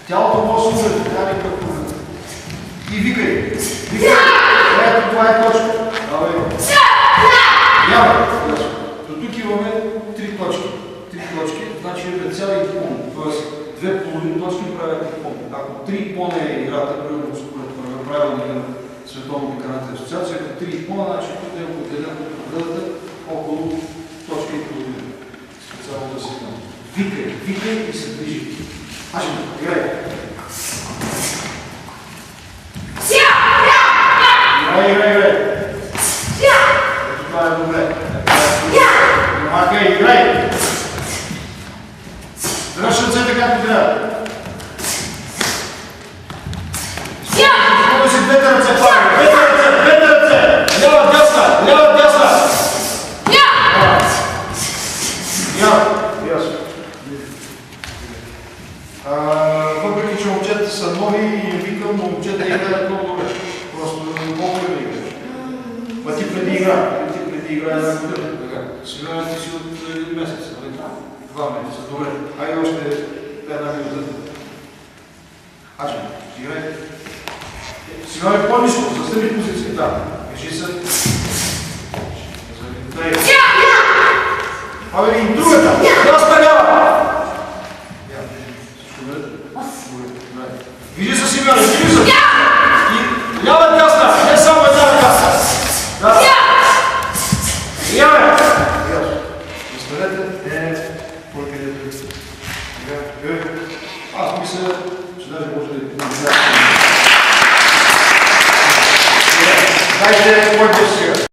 Тялото може да се уреди, трябва ли път уреди. И викай. Викай. Ето, това е точка. Давай. Няма. До тук имаме 3 точки. 3 точки, значи имаме цял и пон. Тоест, 2 половини точки правят и пон. Ако 3 пон е играта, примерно според правилника на Световната канатна асоциация, ако 3 пона, значи тук е определен кръгата около точка и половина. Специално да се знае. Викай и се движи. Аши, играй. Играй. Ето това е добре. Играй. Дръж ръцете както трябва. Използвай си двете ръце, Павел. Двете ръце. Лява, дясна. Ясно. Въпреки, че момчета са нови и викам, момчета играят много добре. Просто много добре играят. Ма ти преди игра една година. Сега ти си от един месец, нали? 2 месеца. Добре. Айде още една минута. Аче, играй. Сега е по-ниско, застъпи позиция. Да. Кажи се. Абе, и другата.